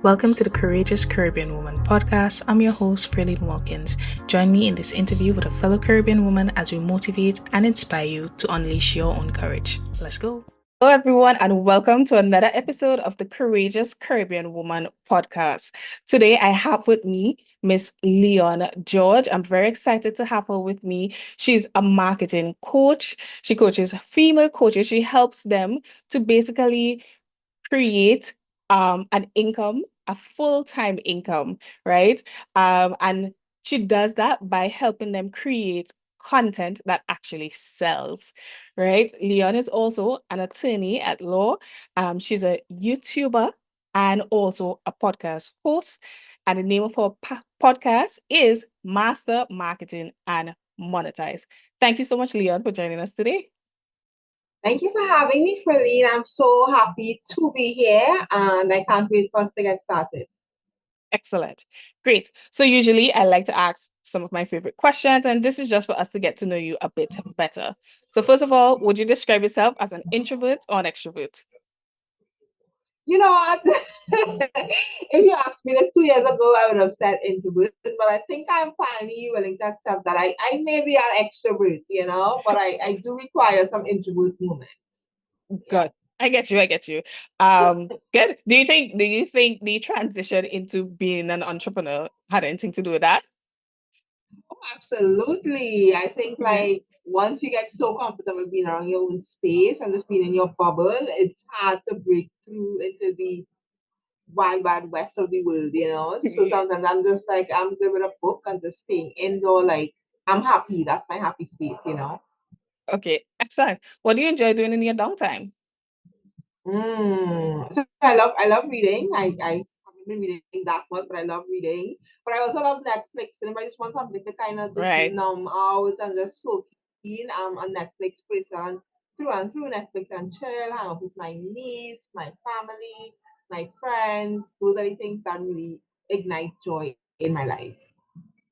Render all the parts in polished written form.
Welcome to the Courageous Caribbean Woman podcast. I'm your host, Freeline Wilkins. Join me in this interview with a fellow Caribbean woman as we motivate and inspire you to unleash your own courage. Let's go. Hello, everyone, and welcome to another episode of the Courageous Caribbean Woman podcast. Today, I have with me Miss Leeon George. I'm very excited to have her with me. She's a marketing coach. She coaches female coaches. She helps them to basically create an income, a full-time income, right? And she does that by helping them create content that actually sells, right? Leeon is also an attorney at law. She's a YouTuber and also a podcast host. And the name of her podcast is Master Marketing and Monetize. Thank you so much, Leeon, for joining us today. Thank you for having me, Freeline. I'm so happy to be here and I can't wait for us to get started. Excellent. Great. So usually I like to ask some of my favorite questions, and this is just for us to get to know you a bit better. So first of all, would you describe yourself as an introvert or an extrovert? You know what? If you asked me this 2 years ago, I would have said introvert, but I think I'm finally willing to accept that I may be an extrovert, but I do require some introvert moments. Yeah. Good. I get you. I get you. Good. Do you think the transition into being an entrepreneur had anything to do with that? Oh, absolutely. I think Yeah. like once you get so comfortable being around your own space and just being in your bubble, it's hard to break through into the wide west of the world. So Yeah. sometimes I'm just like, I'm good with a book and just staying indoor, like I'm happy. That's my happy space. Okay. Excellent. What do you enjoy doing in your downtime? So I love reading. I haven't been reading that much, but I love reading. But I also love Netflix. And if I just want something to kind of just Right. numb out and just soak in, I'm a Netflix person through and through Netflix and chill, hang out with my niece, my family, my friends. Those are the things that really ignite joy in my life.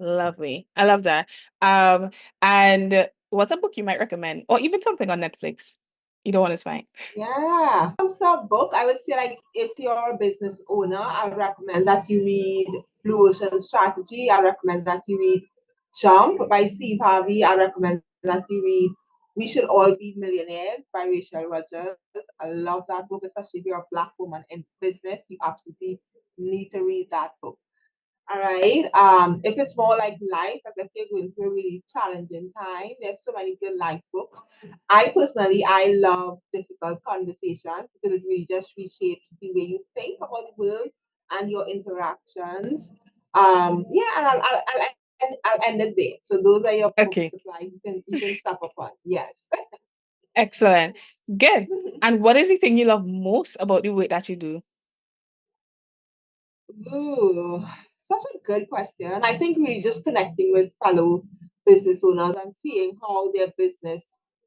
Lovely. I love that. And what's a book you might recommend, or even something on Netflix? Either one is fine. Yeah. Comes to a book, I would say like if you're a business owner, I recommend that you read Blue Ocean Strategy. I recommend that you read Jump by Steve Harvey. I recommend that you read We Should All Be Millionaires by Rachel Rogers. I love that book, especially if you're a black woman in business. You absolutely need to read that book. All right. If it's more like life, like let's say going through a really challenging time, there's so many good life books. I love difficult conversations because it really just reshapes the way you think about the world and your interactions. Yeah, and I'll end it there. So those are your book Okay. supplies you can stop upon. Yes. Excellent. Good. And what is the thing you love most about the work that you do? Ooh, such a good question. I think we're just connecting with fellow business owners and seeing how their business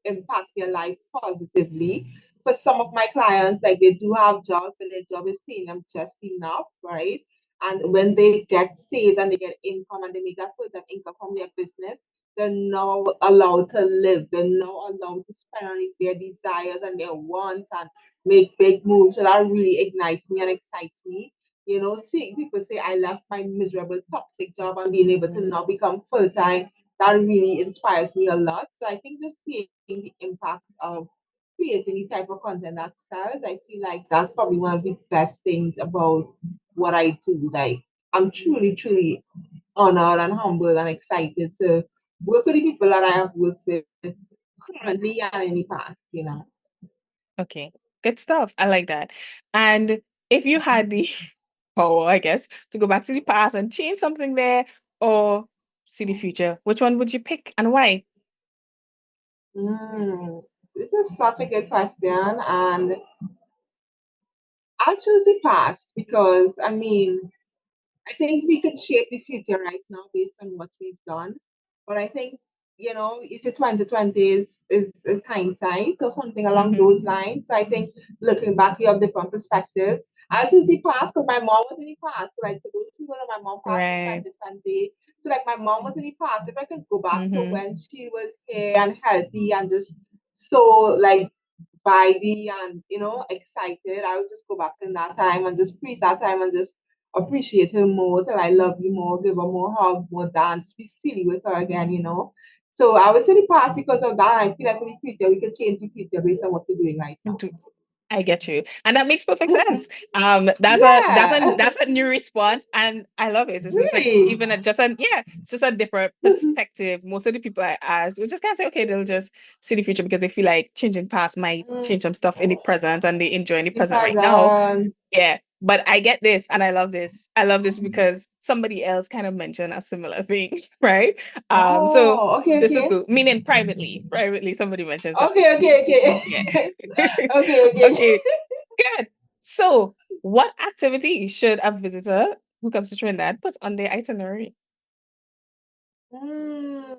impact their life positively. For some of my clients, like they do have jobs, but their job is paying them just enough, right? And when they get sales and they get income and they make that full-time income from their business, they're now allowed to live. They're now allowed to spend on their desires and their wants and make big moves. So that really ignites me and excites me. Seeing people say I left my miserable toxic job and being able to now become full time, that really inspires me a lot. So I think just seeing the impact of creating the type of content that sells, I feel like that's probably one of the best things about what I do. Like I'm truly, truly honored and humbled and excited to work with the people that I have worked with currently and in the past. Okay. Good stuff. I like that. And if you had the power, I guess, to go back to the past and change something there or see the future, which one would you pick and why? This is such a good question, and I'll choose the past because I think we can shape the future right now based on what we've done. But I think, is it 2020 is hindsight or something along Mm-hmm. those lines. So I think looking back, you have different perspectives. I'll choose the past because my mom was in the past. So like for those who know, my mom passed in Right. 2020. So like my mom was in the past. If I could go back to Mm-hmm. when she was here and healthy and just so like vibey and excited, I would just go back in that time and just freeze that time and just appreciate her more, tell I love you more, give her more hug, more dance, be silly with her again, you know. So I would say the part because of that, I feel like in the future we could change the future based on what we're doing right now. I get you. And that makes perfect sense. Yeah, That's a new response and I love it. It's just like really. even a, just a yeah, it's just a different perspective. Most of the people I ask will just can't say, okay, they'll just see the future because they feel like changing past might Mm, change some stuff in the present and they enjoy the present right now. Depression. Yeah. But I get this and I love this. I love this because somebody else kind of mentioned a similar thing, right? So Oh, okay, this is okay. good. Meaning privately, somebody mentioned something Okay, to me. okay, okay. Yeah. Okay, okay. Okay, good. So, what activity should a visitor who comes to Trinidad put on their itinerary? Mm,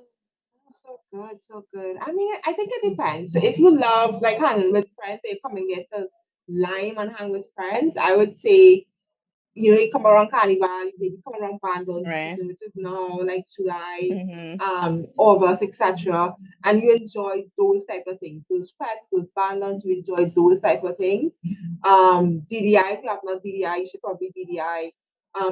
so good, so good. I mean, I think it depends. So if you love like hanging with friends, so you come and get to Lime and hang with friends, I would say you come around Carnival, you maybe come around Bandon Right. season, which is now like July, Mm-hmm. August, etc. And you enjoy those type of things, those fets, those bandons, you enjoy those type of things. DDI, if you have not DDI, you should probably DDI.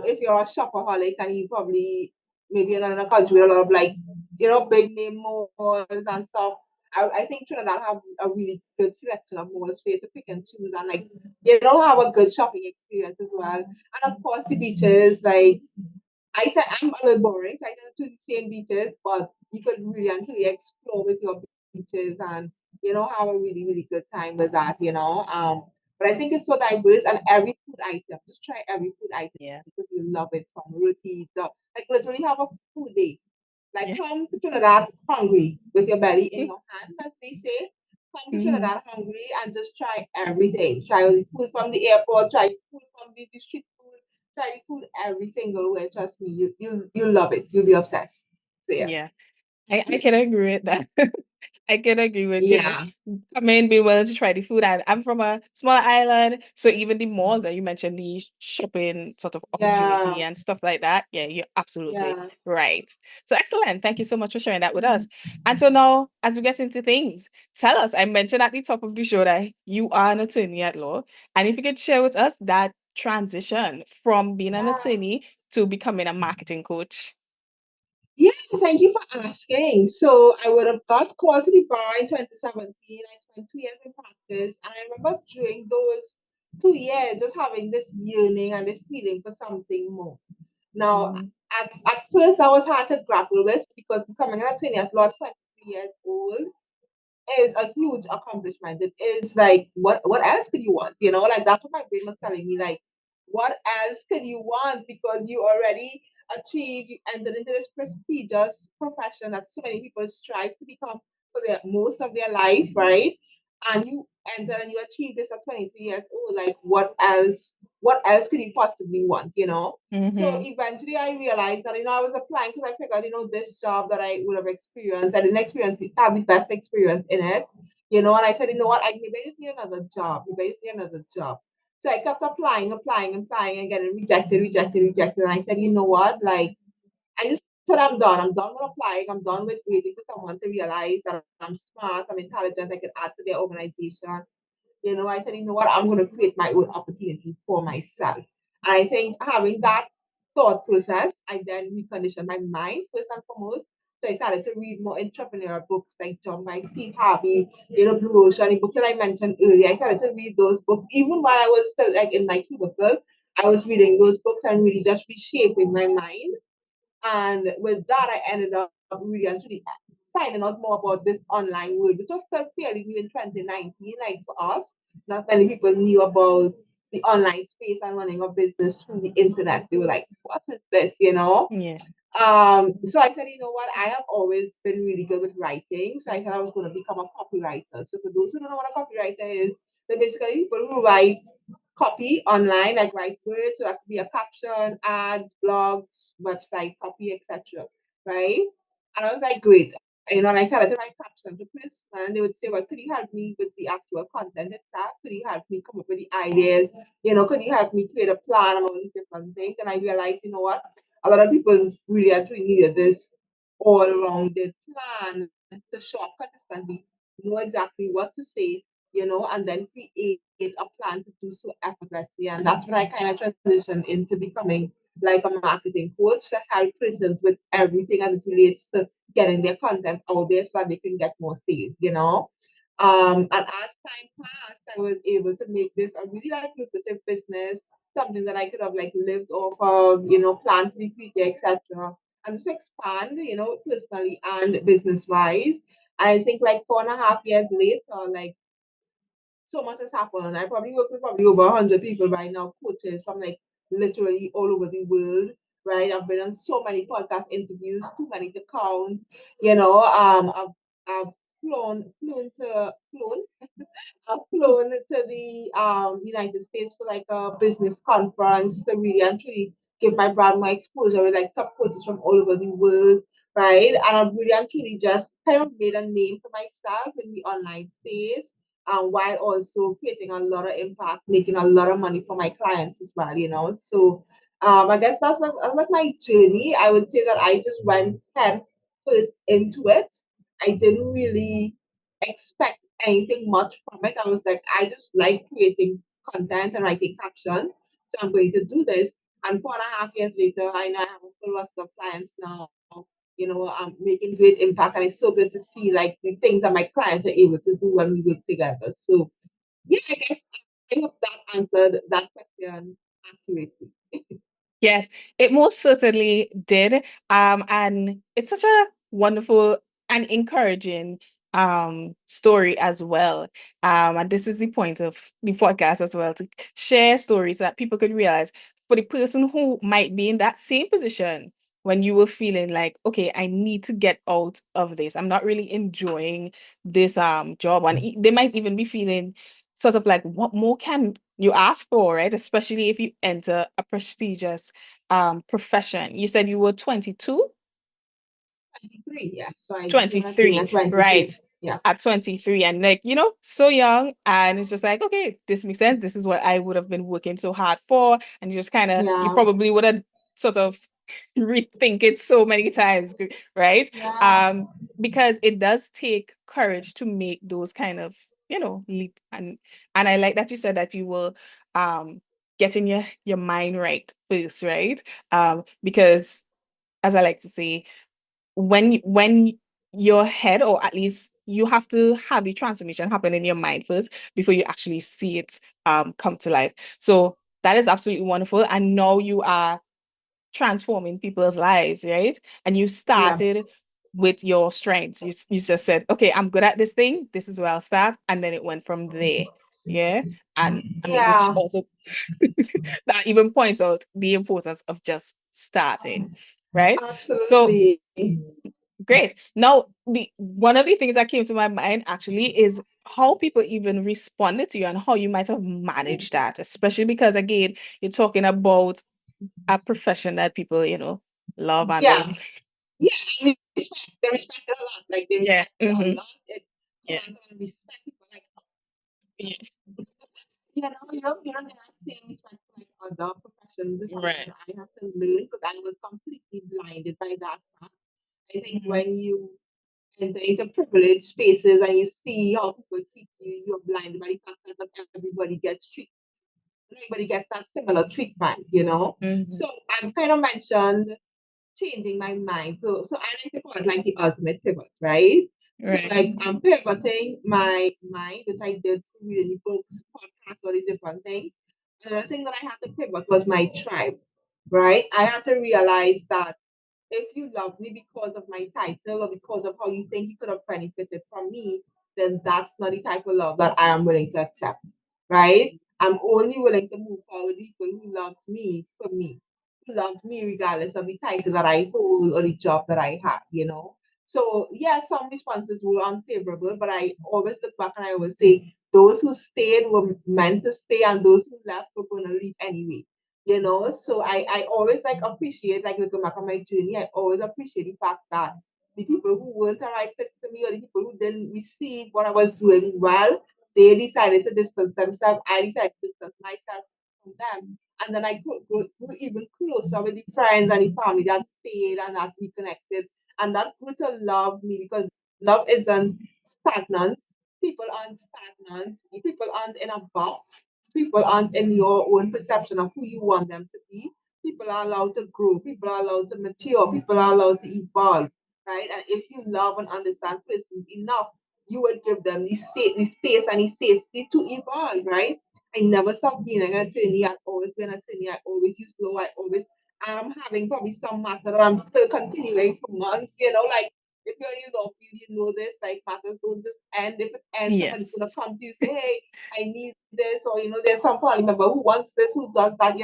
If you're a shopaholic and you probably maybe in another country with a lot of like, big name malls and stuff. I think Trinidad have a really good selection of malls for you to pick and choose and like have a good shopping experience as well. And of course, the beaches, like I'm a little boring, so I tend to the same beaches, but you could really and truly explore with your beaches and have a really really good time with that. But I think it's so diverse and every food item. Just try every food item Yeah. because you love it from roti to like literally have a food day. Like Yeah. come to Trinidad hungry with your belly in your hand, as they say. Come to Mm-hmm. Trinidad hungry and just try everything. Try the food from the airport, try the food from the street food, try the food every single way. Trust me, you love it. You'll be obsessed. So yeah. Yeah. I can agree with that. I can agree with, Yeah. I mean, being willing to try the food. And I'm from a small island. So even the malls that you mentioned, the shopping sort of opportunity Yeah. and stuff like that. Yeah, you're absolutely Yeah. right. So excellent. Thank you so much for sharing that with us. And so now, as we get into things, tell us, I mentioned at the top of the show that you are an attorney at law. And if you could share with us that transition from being an Yeah. attorney to becoming a marketing coach. Yeah, thank you for asking. So I would have got called to the bar in 2017. I spent 2 years in practice, and I remember during those 2 years just having this yearning and this feeling for something more. Now, Mm-hmm. at first, I was hard to grapple with because becoming an attorney at law at 23 years old is a huge accomplishment. It is like what else could you want? Like that's what my brain was telling me. Like, what else could you want? Because you already achieved, you entered into this prestigious profession that so many people strive to become for their most of their life, right? And you enter and you achieve this at 23 years old. Like, what else could you possibly want? So Mm-hmm. eventually I realized that, I was applying because I figured, this job that I would have experienced, I didn't experience it, have the best experience in it, and I said, you know what, maybe I just need another job. Maybe I just need another job. So I kept applying and getting rejected, rejected, rejected. And I said, you know what, like, I just said, I'm done. I'm done with applying. I'm done with waiting for someone to realize that I'm smart, I'm intelligent, I can add to their organization. I said, you know what, I'm going to create my own opportunity for myself. And I think having that thought process, I then reconditioned my mind first and foremost. So I started to read more entrepreneurial books like John by Steve Harvey, Blue Ocean, the books that I mentioned earlier. I started to read those books even while I was still like in my cubicle. I was reading those books and really just reshaping my mind. And with that, I ended up really actually finding out more about this online world, which was still fairly new in 2019. Like for us, not many people knew about the online space and running a business through the internet. They were like, what is this? Yeah. So I said, you know what, I have always been really good with writing. So I thought I was going to become a copywriter. So for those who don't know what a copywriter is, they're basically people who write copy online, like write words. So that could be a caption, ads, blogs, website copy, etc. Right? And I was like, great. And I started to write captions to press, and they would say, well, could you help me with the actual content itself? Could you help me come up with the ideas? Could you help me create a plan and all these different things? And I realized, you know what? A lot of people really actually needed this all-rounded plan to show up consistently, know exactly what to say, and then create a plan to do so effortlessly. And that's when I kind of transitioned into becoming like a marketing coach to help persons with everything as it relates to getting their content out there so that they can get more sales. And as time passed, I was able to make this a really like lucrative business, something that I could have like lived off of, plan for the future, etc. And just expand, personally and business wise. I think like 4.5 years later, like so much has happened. I probably work with probably over 100 people right now, coaches from like literally all over the world. Right, I've been on so many podcast interviews, too many to count. I've flown to the United States for like a business conference to really and truly give my brand more exposure with like top coaches from all over the world, right? And I've really and truly just kind of made a name for myself in the online space, while also creating a lot of impact, making a lot of money for my clients as well. So I guess that's like my journey. I would say that I just went head first into it. I didn't really expect anything much from it. I was like, I just like creating content and writing captions. So I'm going to do this. And 4.5 years later, I know I have a full roster of clients now. I'm making great impact. And it's so good to see like the things that my clients are able to do when we work together. So yeah, I guess I hope that answered that question accurately. Yes, it most certainly did. And it's such a wonderful and encouraging story as well. And this is the point of the podcast as well, to share stories that people could realize for the person who might be in that same position when you were feeling like, okay, I need to get out of this. I'm not really enjoying this job. And they might even be feeling sort of like, what more can you ask for, right? Especially if you enter a prestigious profession. You said you were 22? 23, yeah. So I became a senior 23, at 23. right. Yeah. At 23 and like, so young. And it's just like, okay, this makes sense. This is what I would have been working so hard for. And you just you Yeah. probably would have sort of rethink it so many times, right? Yeah. Because it does take courage to make those kind of, leap. And I like that you said that you will getting your mind right first, right? Because as I like to say, when your head, or at least you have to have the transformation happen in your mind first before you actually see it come to life. So that is absolutely wonderful. And now you are transforming people's lives, right? And you Yeah. started with your strengths. You just said, okay, I'm good at this thing. This is where I'll start. And then it went from there. Yeah. And I mean, which Yeah. also that even points out the importance of just starting, right? So Absolutely. great. Now, the one of the things that came to my mind actually is how people even responded to you and how you might have managed that, especially because again, you're talking about a profession that people, love and Yeah. they Yeah. And they respect it a lot. Like they yeah. respect it a lot. It Yeah. commands and respect people like Yes. you know, they're not saying respect for like other professions is something Right. that I have to learn because I was completely blinded by that fact. I think Mhm. when you enter into privileged spaces and you see how people treat you, you're blinded by the fact that not everybody gets that similar treatment. Mhm. So I've kind of mentioned changing my mind. So I like to call it like the ultimate pivot, right? So Right. like I'm pivoting my mind, which I did through reading books, podcasts, all these different things. Another thing that I had to pivot was my tribe, right? I had to realize that if you love me because of my title or because of how you think you could have benefited from me, then that's not the type of love that I am willing to accept, right? I'm only willing to move forward with people who love me for me, who love me regardless of the title that I hold or the job that I have. So, yeah, some responses were unfavorable, but I always look back and I always say those who stayed were meant to stay and those who left were going to leave anyway. So I always like appreciate, like looking back on my journey, I always appreciate the fact that the people who weren't a right fit for me or the people who didn't receive what I was doing well, they decided to distance themselves. I decided to distance myself from them. And then I grew even closer with the friends and the family that stayed and that reconnected. And that grew to love me because love isn't stagnant. People aren't stagnant. People aren't in a box. People aren't in your own perception of who you want them to be. People are allowed to grow. People are allowed to mature. People are allowed to evolve, right? And if you love and understand persons enough, you would give them the space and the safety to evolve, right? I never stopped being an attorney. I've always been an attorney. I always use law. I always am having probably some matter that I'm still continuing for months, like if you're in the law field, you know this, like matters don't just end. If it ends, somebody's gonna Yes. come to you say, hey, I need this, or there's some family member who wants this, who does that.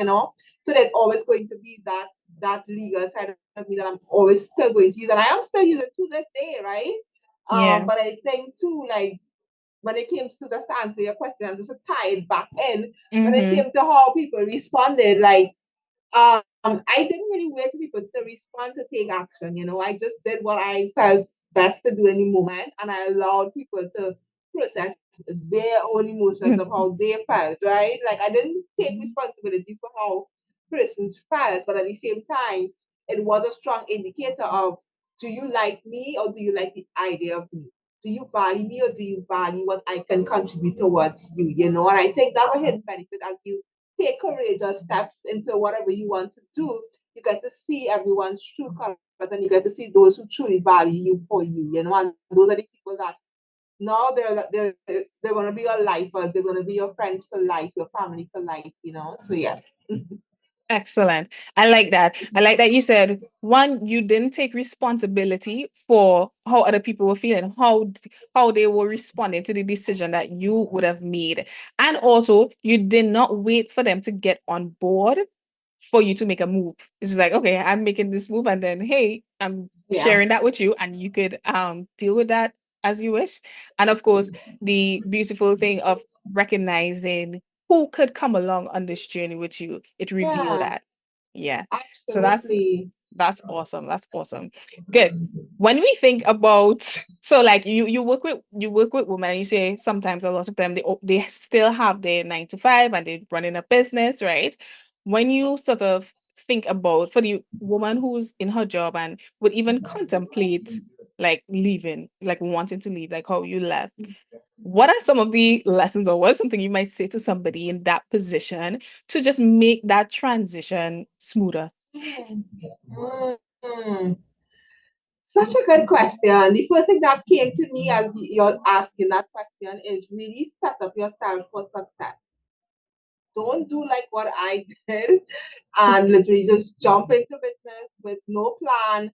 So there's always going to be that legal side of me that I'm always still going to use. And I am still using to this day, right? Yeah. But I think too, like when it came to just answer your question and just to tie it back in, when it Mm-hmm. came to how people responded, like I didn't really wait for people to respond to take action. I just did what I felt best to do in the moment, and I allowed people to process their own emotions of how they felt. Right? Like I didn't take responsibility for how persons felt, but at the same time, it was a strong indicator of, do you like me or do you like the idea of me? Do you value me or do you value what I can contribute towards you? And I think that's a hidden benefit as you take courageous steps into whatever you want to do. You get to see everyone's true colors and you get to see those who truly value you for you, and those are the people that now they're gonna be your lifers, they're gonna be your friends for life, your family for life. So yeah. Excellent. I like that. I like that you said, one, you didn't take responsibility for how other people were feeling, how they were responding to the decision that you would have made. And also, you did not wait for them to get on board for you to make a move. It's just like, okay, I'm making this move, and then hey, I'm Yeah. sharing that with you, and you could deal with that as you wish. And of course, the beautiful thing of recognizing who could come along on this journey with you, it revealed Yeah, that. Yeah. So absolutely. that's awesome. That's awesome. Good. When we think about, so like you work with women, and you say sometimes, a lot of them, they still have their 9 to 5 and they're running a business, right? When you sort of think about, for the woman who's in her job and would even contemplate like leaving, like wanting to leave, like how you left, what are some of the lessons, or what's something you might say to somebody in that position to just make that transition smoother? Mm. Such a good question. The first thing that came to me as you're asking that question is really set up yourself for success. Don't do like what I did and literally just jump into business with no plan,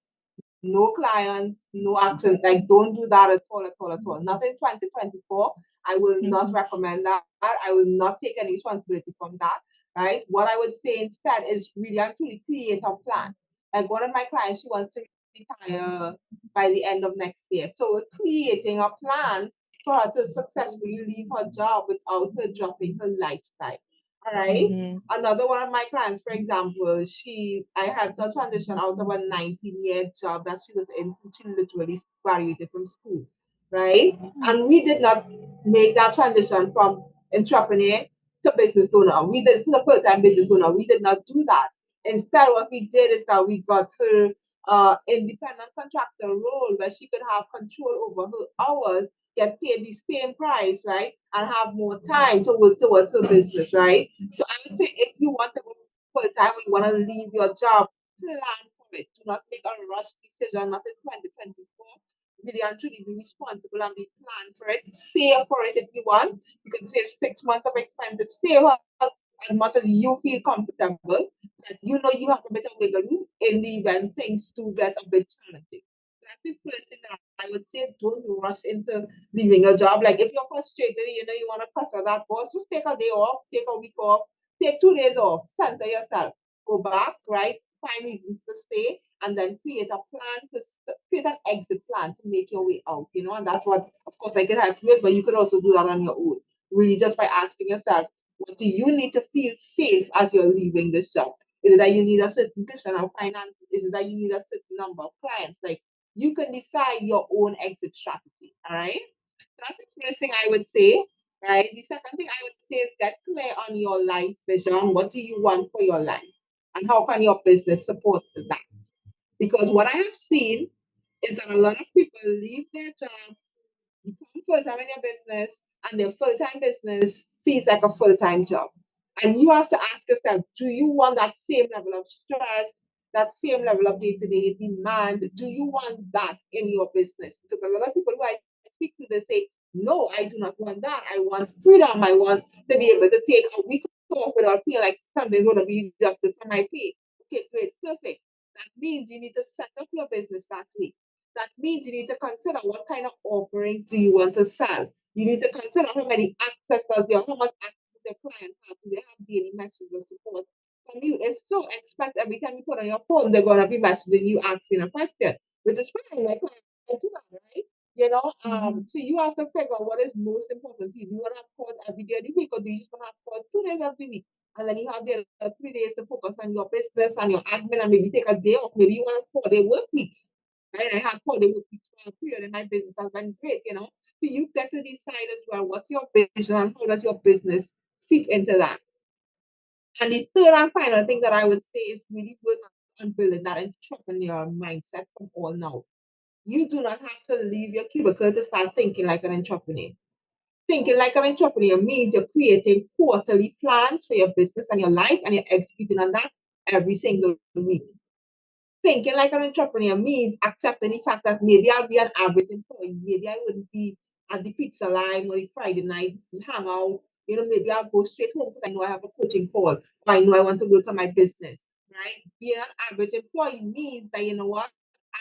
no clients, no action. Like, don't do that at all, at all, at all. Not in 2024. I will not Mhm. recommend that. I will not take any responsibility from that. Right? What I would say instead is really actually create a plan. Like one of my clients, she wants to retire by the end of next year. So we're creating a plan for her to successfully leave her job without her dropping her lifestyle. All right. Mhm. Another one of my clients, for example, I helped her transition out of a 19-year job that she was in since she literally graduated from school, right? And we did not make that transition from entrepreneur to business owner. We did the full-time business owner. We did not do that. Instead, what we did is that we got her independent contractor role where she could have control over her hours, get paid the same price, right? And have more time to work towards her business, right? So I would say if you want to go full time or you want to leave your job, plan for it. Do not make a rush decision, not in 2024. Really and truly be responsible and be planned for it. Save for it if you want. You can save 6 months of expenses. Save as much as you feel comfortable that you know you have a bit of wiggle room in the event things do get a bit challenging. That's the first thing that I would say. Don't rush into leaving a job. Like if you're frustrated, you want to cuss at that boss, just take a day off, take a week off, take 2 days off, center yourself, go back, right? Find reasons to stay, and then create a plan create an exit plan to make your way out. And that's what, of course, I can help you with, but you could also do that on your own. Really, just by asking yourself, what do you need to feel safe as you're leaving this job? Is it that you need a certain cushion of finances? Is it that you need a certain number of clients? Like you can decide your own exit strategy. All right. So that's the first thing I would say. Right. The second thing I would say is get clear on your life vision. What do you want for your life? And how can your business support that? Because what I have seen is that a lot of people leave their job, become full-time in your business and their full-time business feels like a full-time job. And you have to ask yourself, do you want that same level of stress, that same level of day-to-day demand? Do you want that in your business? Because a lot of people who I speak to, they say, no, I do not want that. I want freedom. I want to be able to take a week off without feeling like something's going to be deducted from my pay. Okay, great, perfect. That means you need to set up your business that way. That means you need to consider what kind of offerings do you want to sell. You need to consider how many access does your, how much access your client have. Do they have daily messages or support from you? If so, expect every time you put on your phone, they're gonna be messaging you asking a question, which is fine. My client do that, right? So you have to figure out what is most important to you. Do you want to have calls every day of the week, or do you just want to have calls 2 days of the week? And then you have the other 3 days to focus on your business and your admin, and maybe take a day off. Maybe you want a 4-day work week. Right? I have 4-day work weeks for a period in my business has been great. So you get to decide as well what's your vision and how does your business fit into that. And the third and final thing that I would say is really work on building that entrepreneur mindset from all now. You do not have to leave your cubicle to start thinking like an entrepreneur. Thinking like an entrepreneur means you're creating quarterly plans for your business and your life, and you're executing on that every single week. Thinking like an entrepreneur means accepting the fact that maybe I'll be an average employee. Maybe I wouldn't be at the pizza line or the Friday night hangout. Maybe I'll go straight home because I know I have a coaching call, or I know I want to work on my business. Right? Being an average employee means that you know what?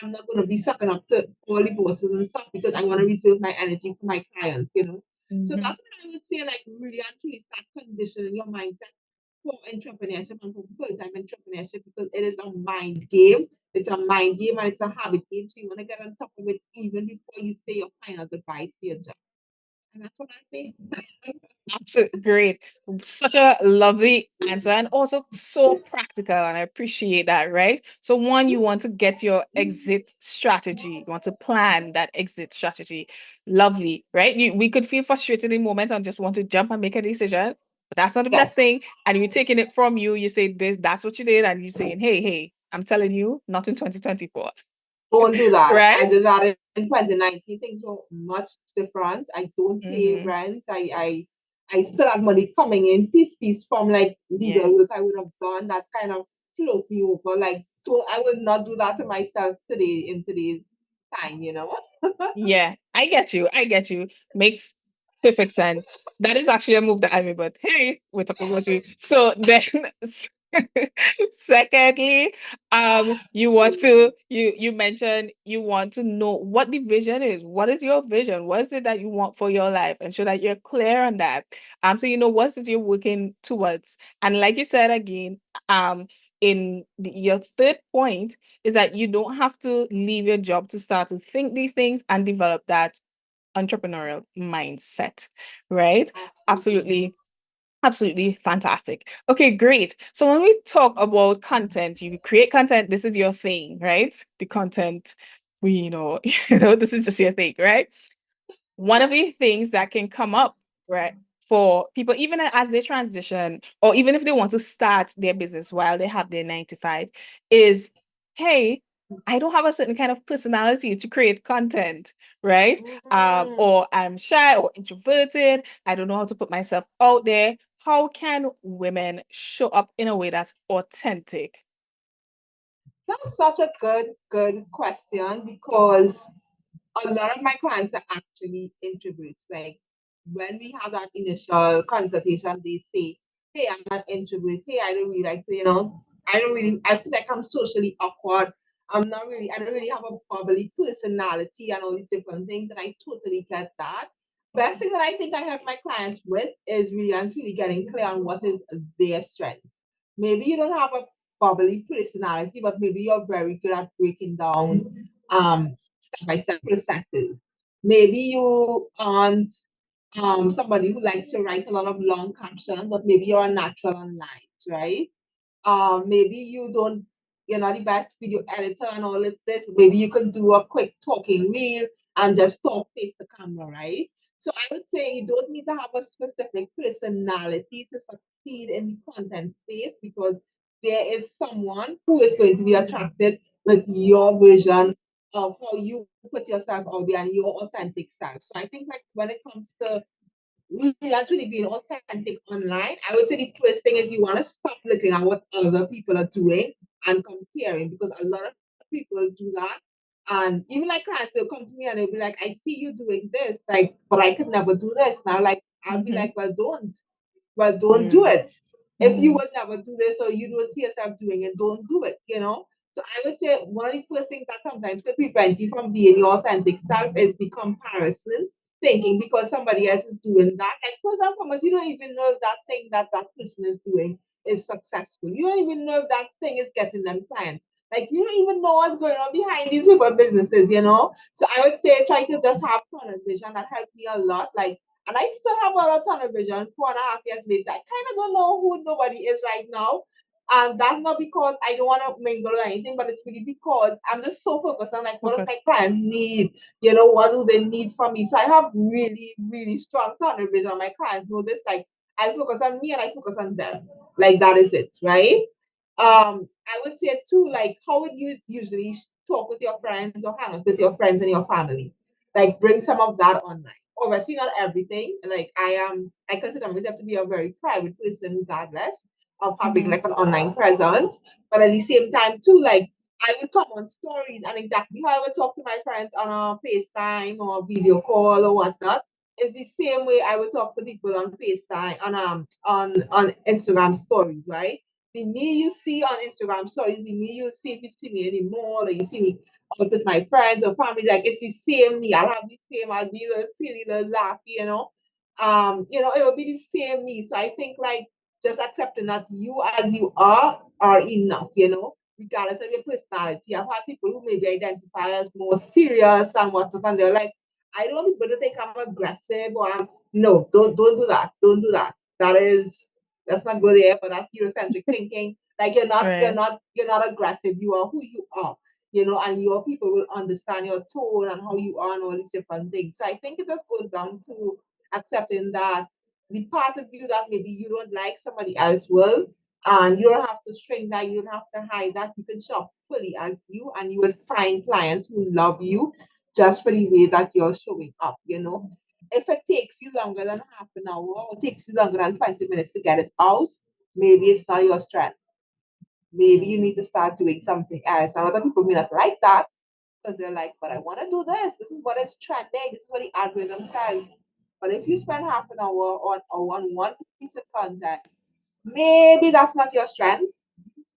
I'm not going to be sucking up to all the bosses and stuff because I want to reserve my energy for my clients. So that's what I would say, like really and truly start conditioning your mindset for entrepreneurship and for full-time entrepreneurship because it is a mind game. It's a mind game and it's a habit game. So you want to get on top of it even before you say your final goodbyes to your job. And that's what I say. Absolutely great. Such a lovely answer and also so practical. And I appreciate that, right? So, one, you want to get your exit strategy, you want to plan that exit strategy. Lovely, right? We could feel frustrated in moments and just want to jump and make a decision. But that's not the best Yes. thing. And we're taking it from you. You say this, that's what you did. And you're saying, hey, I'm telling you, not in 2024. Don't do that. I Right? did that in 2019. Things were much different. I don't pay Mm-hmm. rent. I still have money coming in, piece from like Yeah. legal work I would have done that kind of float me over. Like, I would not do that to myself today in today's time. Yeah, I get you. I get you. Makes perfect sense. That is actually a move that I made, but hey, we're talking about you. So then secondly, you mentioned you want to know what the vision is. What is your vision? What is it that you want for your life? And so that you're clear on that. So you know what is you're working towards. And like you said again, your third point is that you don't have to leave your job to start to think these things and develop that entrepreneurial mindset, right? Absolutely. Absolutely. Absolutely fantastic. Okay, great. So when we talk about content, you create content, this is your thing, right? The content, this is just your thing, right? One of the Yes. things that can come up, right, for people, even as they transition, or even if they want to start their business while they have their 9 to 5, is hey, I don't have a certain kind of personality to create content, right? Mm. Or I'm shy or introverted. I don't know how to put myself out there. How can women show up in a way that's authentic? That's such a good question because a lot of my clients are actually introverts. Like when we have that initial consultation, they say, "Hey, I'm an introvert. Hey, I don't really like I don't really. I feel like I'm socially awkward. I don't really have a bubbly personality and all these different things." And I totally get that. Best thing that I think I help my clients with is really and truly getting clear on what is their strengths. Maybe you don't have a bubbly personality, but maybe you're very good at breaking down step-by-step processes. Maybe you aren't somebody who likes to write a lot of long captions, but maybe you're a natural online, right? Maybe you're not the best video editor and all of this. Maybe you can do a quick talking reel and just talk face the camera, right? So I would say you don't need to have a specific personality to succeed in the content space because there is someone who is going to be attracted with your vision of how you put yourself out there and your authentic self. So I think like when it comes to really actually being authentic online, I would say the first thing is you want to stop looking at what other people are doing and comparing, because a lot of people do that. And even like clients will come to me and they'll be like, I see you doing this, like, but I could never do this. Now, like, I'll be Mm-hmm. like, well, don't. Well, don't do Mm. it. If you Mm-hmm. would never do this or you don't see yourself doing it, don't do it, you know? So I would say one of the first things that sometimes could prevent you from being your authentic self is the comparison thinking, because somebody else is doing that. Like first and foremost, you don't even know if that thing that that person is doing is successful. You don't even know if that thing is getting them clients. Like you don't even know what's going on behind these people's businesses, you know. So I would say try to just have tunnel vision. That helped me a lot. Like, and I still have a lot of tunnel vision 4.5 years later. I kind of don't know who nobody is right now. And that's not because I don't want to mingle or anything, but it's really because I'm just so focused on like what does Focus. my client need, you know, what do they need from me? So I have really, really strong boundaries on my clients. Know this, like I focus on me and I focus on them. Like that is it, right? I would say too, like how would you usually talk with your friends or hang out with your friends and your family? Like bring some of that online. Obviously not everything. Like I consider myself to be a very private person regardless of having Mm-hmm. like an online presence. But at the same time too, like I would come on stories and exactly how I would talk to my friends on a FaceTime or video call or whatnot. It's the same way I would talk to people on FaceTime on Instagram stories, right? The me you see on Instagram stories, the me you see if you see me anymore or you see me out with my friends or family, like it's the same me. I'll have the same, I'll be a little silly, little laughy, you know. It will be the same me. So I think like just accepting that you as you are enough, you know, regardless of your personality. I've had people who maybe identify as more serious and whatnot, and they're like, I don't want people to think I'm aggressive or I'm no, don't do that. Don't do that. That is let's not go there, but that's Eurocentric thinking. Like Right. you're not aggressive. You are who you are, you know, and your people will understand your tone and how you are and all these different things. So I think it just goes down to accepting that the part of you that maybe you don't like, somebody else will. And you don't have to shrink that, you don't have to hide that. You can shop fully as you, and you will find clients who love you just for the way that you're showing up, you know. If it takes you longer than half an hour or it takes you longer than 20 minutes to get it out, maybe it's not your strength. Maybe you Mm. need to start doing something else. And other people may not like that because they're like, but I want to do this. This is what is trending. This is what the algorithm says. But if you spend half an hour on one piece of content, maybe that's not your strength.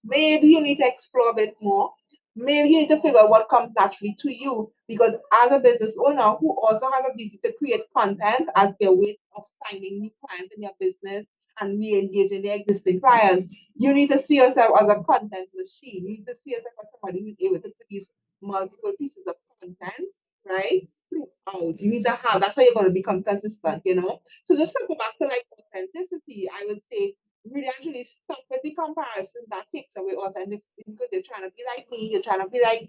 Maybe you need to explore a bit more. Maybe you need to figure out what comes naturally to you. Because as a business owner who also has a ability to create content as their way of signing new clients in your business and re-engaging their existing clients, you need to see yourself as a content machine. You need to see yourself as somebody who's able to produce multiple pieces of content, right? Throughout. You need to have that's how you're going to become consistent, you know. So just to go back to like authenticity, I would say really actually stop with the comparison that takes away authenticity, because you're trying to be like me, you're trying to be like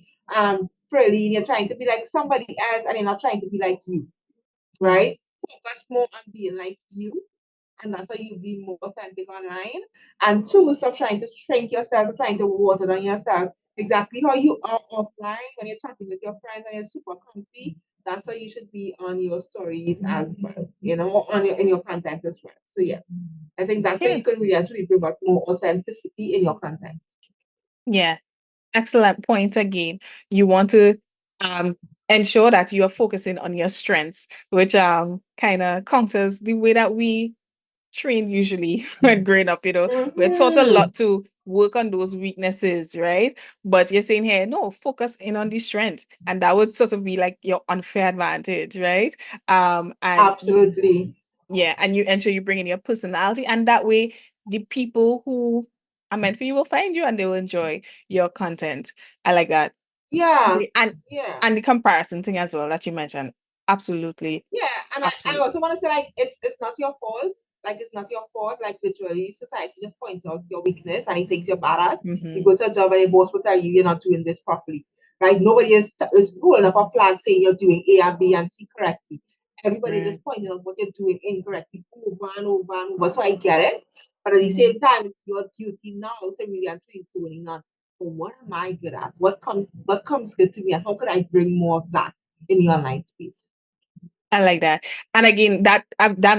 Freddie, you're trying to be like somebody else, and you're not trying to be like you, Mm-hmm. right? Focus more on being like you, and that's how you be more authentic online. And two, stop trying to shrink yourself, trying to water down yourself. Exactly how you are offline when you're chatting with your friends and you're super comfy. That's how you should be on your stories as well, you know, on your in your content as well. So yeah. I think that's how Yeah. you can really actually bring out more authenticity in your content. Yeah. Excellent points again. You want to um ensure that you are focusing on your strengths, which kind of counters the way that we trained usually when growing up, we're taught a Mm-hmm. lot to work on those weaknesses, right? But you're saying here, no, focus in on the strength. And that would sort of be like your unfair advantage, right? And you, Absolutely. yeah, and you ensure you bring in your personality. And that way, the people who are meant for you will find you and they will enjoy your content. I like that. Yeah. Okay, and Yeah. the comparison thing as well that you mentioned. Absolutely. Yeah, and I Absolutely. also want to say like it's not your fault. Like it's not your fault. Like literally, society just points out your weakness and it thinks you're bad at. You Mm-hmm. go to a job and your boss will tell you you're not doing this properly. Right? Nobody is holding up a flag saying you're doing A and B and C correctly. Everybody Right. just pointing out what you're doing incorrectly over and over and over. So I get it. But at the Mm-hmm. same time, it's your duty now to really actually zone in on well, what am I good at? What comes good to me, and how could I bring more of that in the online space? I like that. And again, that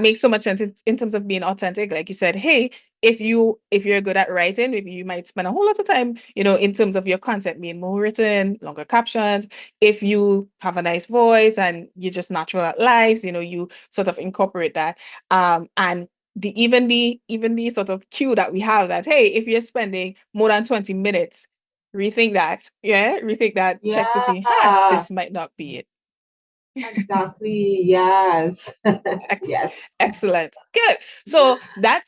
makes so much sense in terms of being authentic. Like you said, hey, if you're good at writing, maybe you might spend a whole lot of time, in terms of your content being more written, longer captions. If you have a nice voice and you're just natural at lives, you sort of incorporate that. And the sort of cue that we have that, hey, if you're spending more than 20 minutes, rethink that. Yeah, rethink that, check to see, Yeah, this might not be it. exactly. Yes. Ex- Yes. Excellent. Good. So that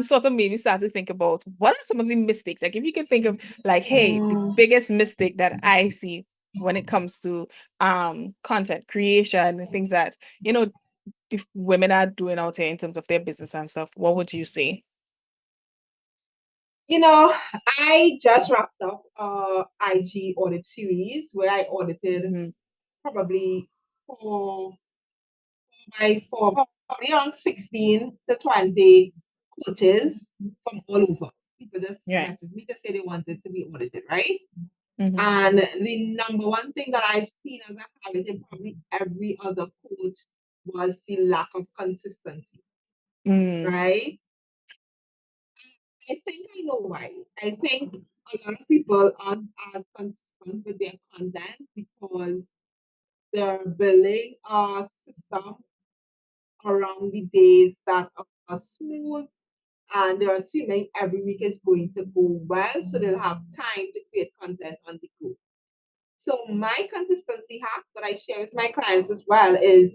sort of made me start to think about what are some of the mistakes? Like if you can think of like, hey, the Mm, biggest mistake that I see when it comes to content creation and things that, the women are doing out here in terms of their business and stuff, what would you say? You know, I just wrapped up IG audit series where I audited Hmm. probably for for probably around 16 to 20 coaches from all over. People just Right. messaged me to say they wanted to be audited, right? Hmm. And the number one thing that I've seen as a habit in probably every other coach was the lack of consistency, Mm. right? I think I know why. I think a lot of people aren't as consistent with their content because they're building a system around the days that are smooth, and they're assuming every week is going to go well, so they'll have time to create content on the go. So my consistency hack that I share with my clients as well is,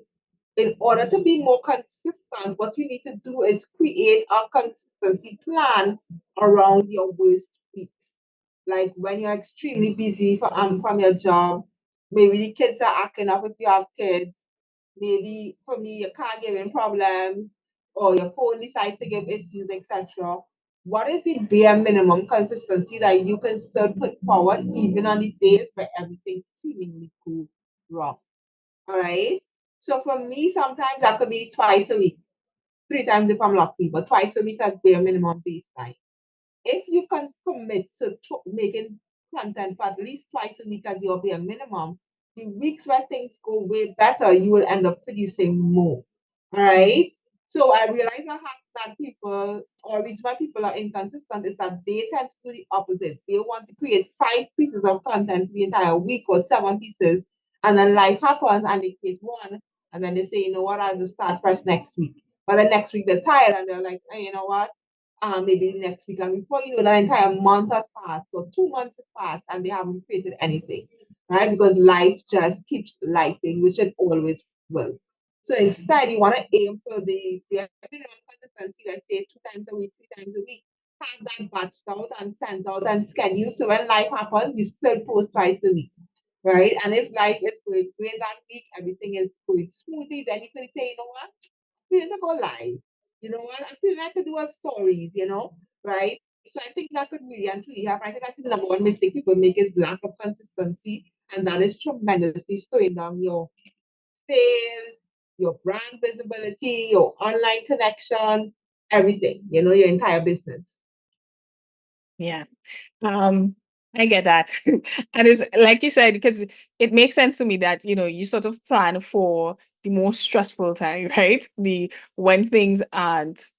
in order to be more consistent, what you need to do is create a consistency plan around your worst weeks. Like when you're extremely busy from your job, maybe the kids are acting up if you have kids, maybe for me your car giving problems or your phone decides to give issues, etc. What is the bare minimum consistency that you can still put forward even on the days where everything seemingly goes wrong? All right. So for me, sometimes that could be twice a week, three times if I'm lucky, but twice a week as bare minimum baseline. If you can commit to making content for at least twice a week as your bare minimum, the weeks where things go way better, you will end up producing more. All right. So I realize that people, or reason why people are inconsistent, is that they tend to do the opposite. They want to create 5 pieces of content the entire week or 7 pieces, and then life happens and they create one, and then they say, you know what, I'll just start fresh next week. But then next week they're tired and they're like, hey, you know what? Maybe next week. And before you know, the entire month has passed, or 2 months has passed, and they haven't created anything, right? Because life just keeps lifing, which it always will. So instead, you want to aim for the minimum consistency, let's say 2 times a week, 3 times a week. Have that batched out and sent out and scheduled. So when life happens, you still post twice a week, right? And if life is going great that week, everything is going smoothly, then you can say, you know what? Feeling to go live. You know what? I feel like to do a stories, right? So I think that could really and truly happen. I think that's the number one mistake people make is lack of consistency, and that is tremendously slowing down your sales, your brand visibility, your online connections, everything, your entire business. Yeah. Um, I get that. And it's like you said, because it makes sense to me that, you sort of plan for the most stressful time, right? The when things aren't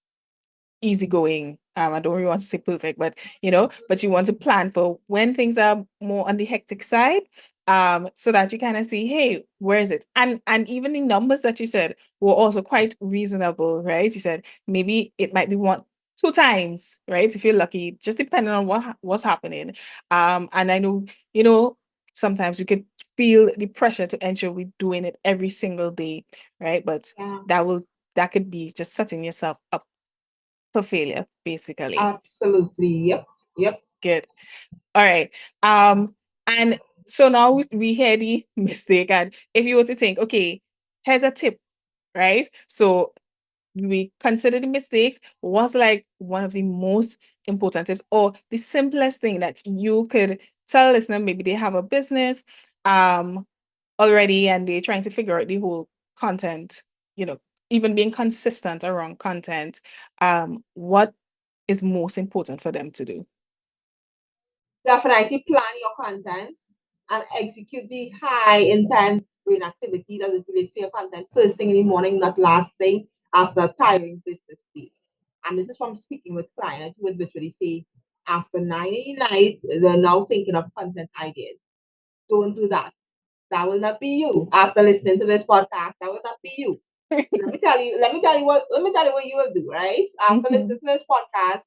easygoing. I don't really want to say perfect, but but you want to plan for when things are more on the hectic side. So that you kind of see, hey, where is it? And even the numbers that you said were also quite reasonable, right? You said maybe it might be 2 times, right? If you're lucky, just depending on what's happening. And I know, sometimes we could feel the pressure to ensure we're doing it every single day, right? But Yeah, that could be just setting yourself up for failure, basically. absolutely. Yep. Yep. Good. All right. And so now we hear the mistake, and if you were to think, okay, here's a tip, right? So we consider the mistakes. What's like one of the most important tips, or the simplest thing that you could tell a listener? Maybe they have a business already, and they're trying to figure out the whole content, you know, even being consistent around content. What is most important for them to do? Definitely plan your content and execute the high intense brain activity that it relates to your content first thing in the morning, not last thing after a tiring business day. And this is from speaking with clients who would literally say after 9 at night, they're now thinking of content ideas. Don't do that. That will not be you. After listening to this podcast, that will not be you. Let me tell you what you will do, right? After listening Mhm. to this podcast,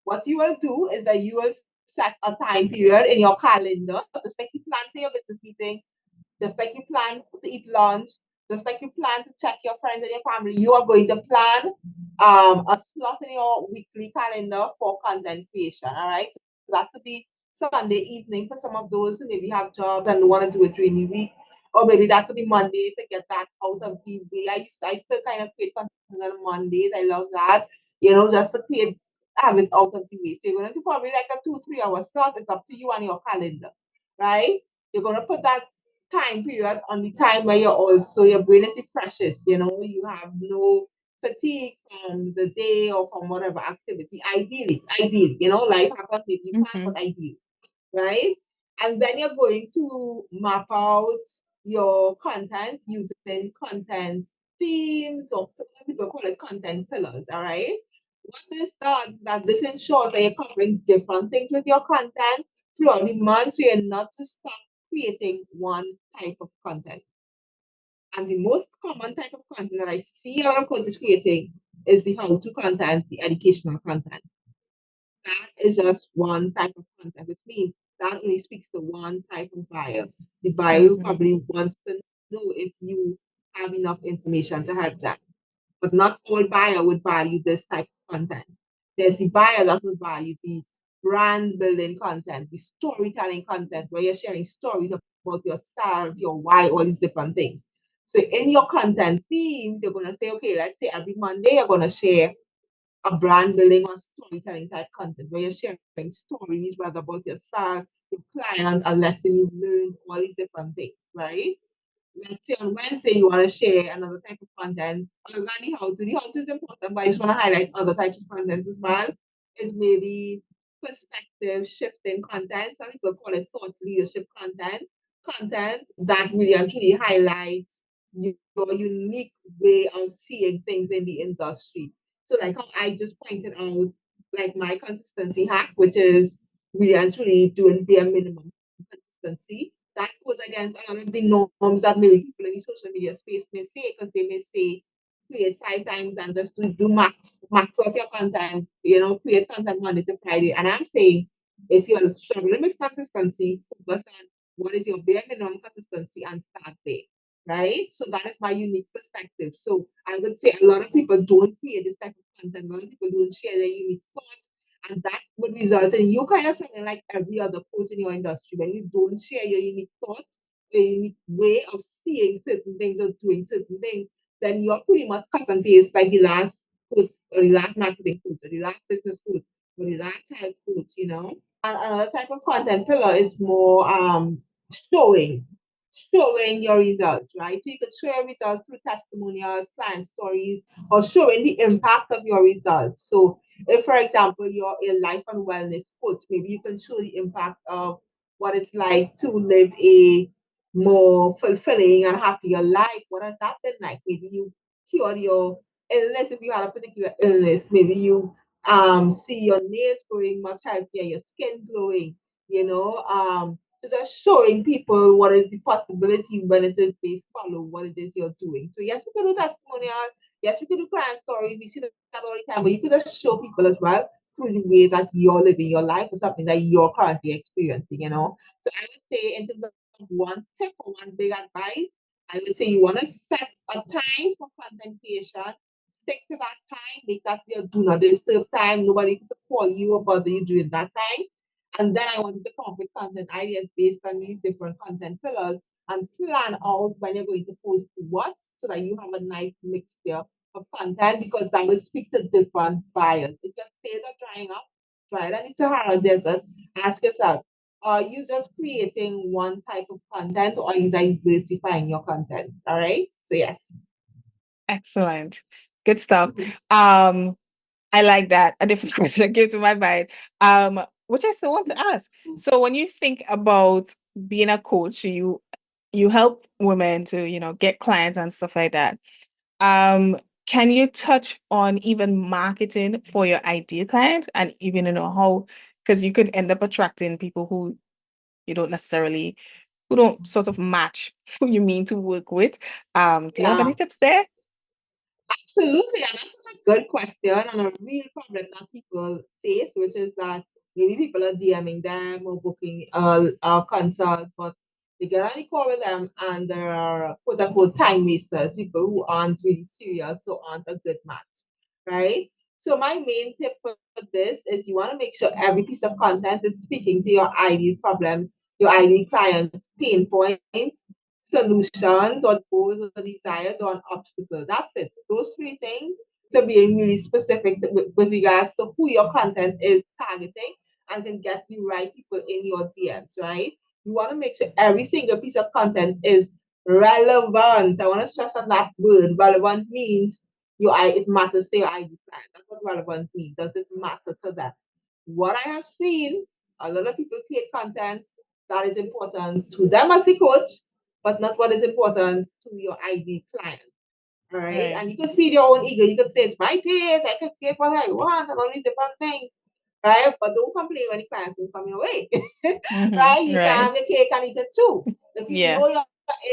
what you will do is that you will set a time period in your calendar, just like you plan for your business meeting, just like you plan to eat lunch, just like you plan to check your friends and your family, you are going to plan a slot in your weekly calendar for content creation. All right. So that could be Sunday evening for some of those who maybe have jobs and want to do it during the week. Or maybe that could be Monday to get that out of the way. I still kind of create content on Mondays. I love that. Just to create have it out of the way. So you're going to do probably like a 2 3 hour slot. It's up to you and your calendar, right? You're going to put that time period on the time where your brain is the freshest, you have no fatigue from the day or from whatever activity. Ideally, life happens maybe you can't, but Mhm. ideally, right? And then you're going to map out your content using content themes, or people call it content pillars, all right? What this does that this ensures that you're covering different things with your content throughout the month, so you're not just stuck creating one type of content. And the most common type of content that I see a lot of coaches creating is the how to content, the educational content. That is just one type of content, which means that only speaks to one type of buyer. The buyer who Mhm. probably wants to know if you have enough information to help them. But not all buyer would value this type of content. There's the buyer that would value the brand building content, the storytelling content, where you're sharing stories about yourself, your why, all these different things. So in your content themes, you're gonna say, okay, let's say every Monday you're gonna share a brand building or storytelling type content where you're sharing stories, whether about yourself, your client, a lesson you've learned, all these different things, right? Let's say on Wednesday you want to share another type of content. Other than the how to, the how to is important, but I just want to highlight other types of content as well. It's maybe perspective shifting content. Some people call it thought leadership content. Content that really actually highlights your unique way of seeing things in the industry. So like how I just pointed out, like my consistency hack, which is really actually doing bare minimum consistency. That goes against a lot of the norms that many people in the social media space may say, because they may say create 5 times and just do max out your content, create content Monday to Friday. And I'm saying if you're struggling with consistency, focus on what is your bare minimum consistency and start there. Right? So that is my unique perspective. So I would say a lot of people don't create this type of content. A lot of people don't share their unique thoughts, and that would result in you kind of sounding like every other coach in your industry when you don't share your unique thoughts, your unique way of seeing certain things or doing certain things, then you're pretty much cut and paste like the last coach or the last marketing coach or the last business coach or the last health coach. And another type of content pillar is more showing showing your results, right? So you can show your results through testimonials, client stories, or showing the impact of your results. So if, for example, you're a life and wellness coach, maybe you can show the impact of what it's like to live a more fulfilling and happier life. What has that been like? Maybe you cured your illness if you had a particular illness. Maybe you see your nails growing much healthier, your skin glowing, so just showing people what is the possibility when it is they follow what it is you're doing. So yes, we can do testimonial. Yes, we can do client stories. We see that all the time, but you could just show people as well through the way that you're living your life or something that you're currently experiencing. So I would say in terms of one tip or one big advice, I would say you want to set a time for content creation. Stick to that time. Make that your do not disturb time. Nobody can call you or bother you during that time. And then I wanted to come up with content ideas based on these different content pillars and plan out when you're going to post what so that you have a nice mixture of content because that will speak to different buyers. If your sales are drying up, right, and it's a hard desert, ask yourself, are you just creating one type of content or are you diversifying your content? All right. So yes. Excellent. Good stuff. Mhm. I like that. A different question that came to my mind. Um, which I still want to ask. So when you think about being a coach, you help women to, get clients and stuff like that. Um, can you touch on even marketing for your ideal client and even how because you could end up attracting people you don't necessarily who don't sort of match who you mean to work with. Do you have Yeah. any tips there? Absolutely, and that's such a good question and a real problem that people face, which is that maybe people are DMing them or booking a consult, but they get on the call with them and there are quote unquote time wasters, people who aren't really serious, so aren't a good match, right? So my main tip for this is you want to make sure every piece of content is speaking to your ideal problem, your ideal client's pain point, solutions or goals or desires or an obstacle. That's it. Those three things to being really specific with regards to who your content is targeting and can get the right people in your DMs, right? You want to make sure every single piece of content is relevant. I want to stress on that word. Relevant means it matters to your ID client. That's what relevant means. Does it matter to them? What I have seen, a lot of people create content that is important to them as the coach, but not what is important to your ID client. All right. Right. And you can feed your own ego. You can say it's my page, I can get what I want and all these different things. Right? But don't complain when the clients don't come your way. Right? You can Right. have your cake and eat it too. If you Yeah. know your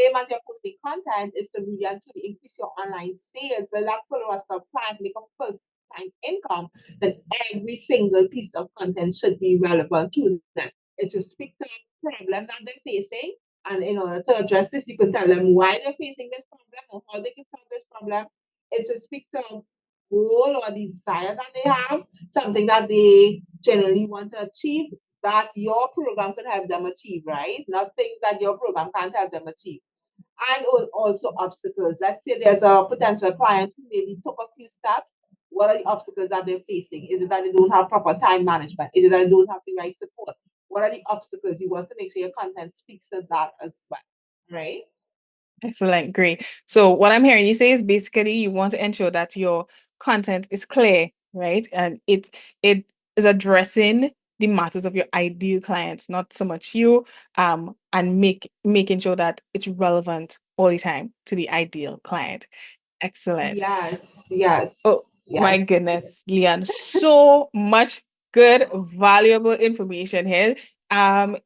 aim as you're posting content is to really and truly increase your online sales, build that follower stuff, client, make a full time income, then every single piece of content should be relevant to them. It should speak to the problem that they're facing. And in order to address this, you can tell them why they're facing this problem or how they can solve this problem. It should speak to a goal or desire that they have, something that they generally want to achieve that your program could help them achieve, right? Not things that your program can't help them achieve. And also obstacles. Let's say there's a potential client who maybe took a few steps. What are the obstacles that they're facing? Is it that they don't have proper time management? Is it that they don't have the right support? What are the obstacles? You want to make sure your content speaks to that as well, right? Excellent. Great. So what I'm hearing you say is basically you want to ensure that your content is clear, right? And it is addressing the matters of your ideal clients, not so much you, and making sure that it's relevant all the time to the ideal client. Excellent. Yes, yes, Oh my yes. goodness, Leon, so much good, valuable information here.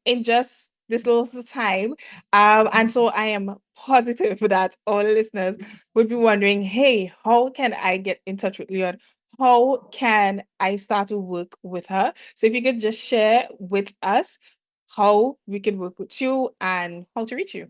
In just this little time. And so I am positive that all listeners would be wondering, hey, how can I get in touch with Leon? How can I start to work with her? So if you could just share with us how we can work with you and how to reach you.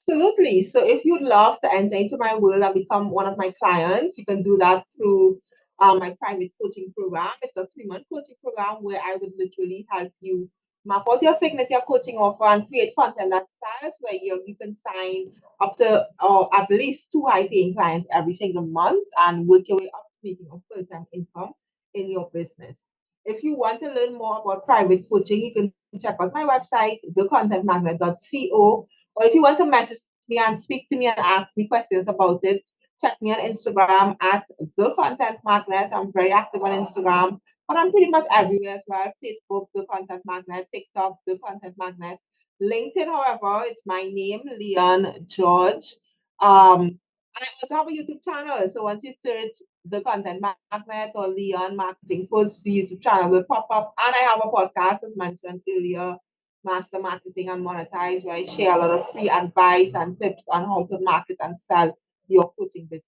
Absolutely. So if you'd love to enter into my world and become one of my clients, you can do that through my private coaching program. It's a 3 month coaching program where I would literally help you map out your signature coaching offer and create content that sells where you can sign up to or at least two high paying clients every single month and work your way up to making a full time income in your business. If you want to learn more about private coaching, you can check out my website, thecontentmagnet.co, or if you want to message me and speak to me and ask me questions about it, check me on Instagram at The Content Magnet. I'm very active on Instagram, but I'm pretty much everywhere as well. Facebook, The Content Magnet, TikTok, The Content Magnet. LinkedIn, however, it's my name, Leeon George. And I also have a YouTube channel. So once you search The Content Magnet or Leon Marketing Coach, the YouTube channel will pop up. And I have a podcast, as mentioned earlier, Master Marketing and Monetize, where I share a lot of free advice and tips on how to market and sell your coaching business.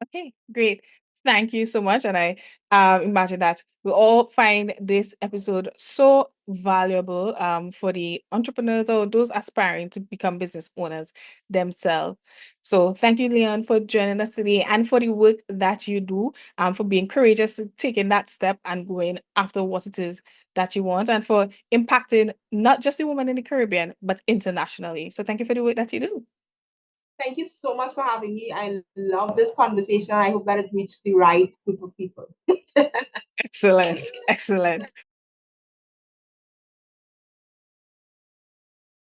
Okay, great. Thank you so much. And I imagine that we all find this episode so valuable for the entrepreneurs or those aspiring to become business owners themselves. So thank you, Leon, for joining us today and for the work that you do, for being courageous to taking that step and going after what it is that you want and for impacting not just the women in the Caribbean, but internationally. So thank you for the work that you do. Thank you so much for having me. I love this conversation. I hope that it reached the right group of people. Excellent. Excellent.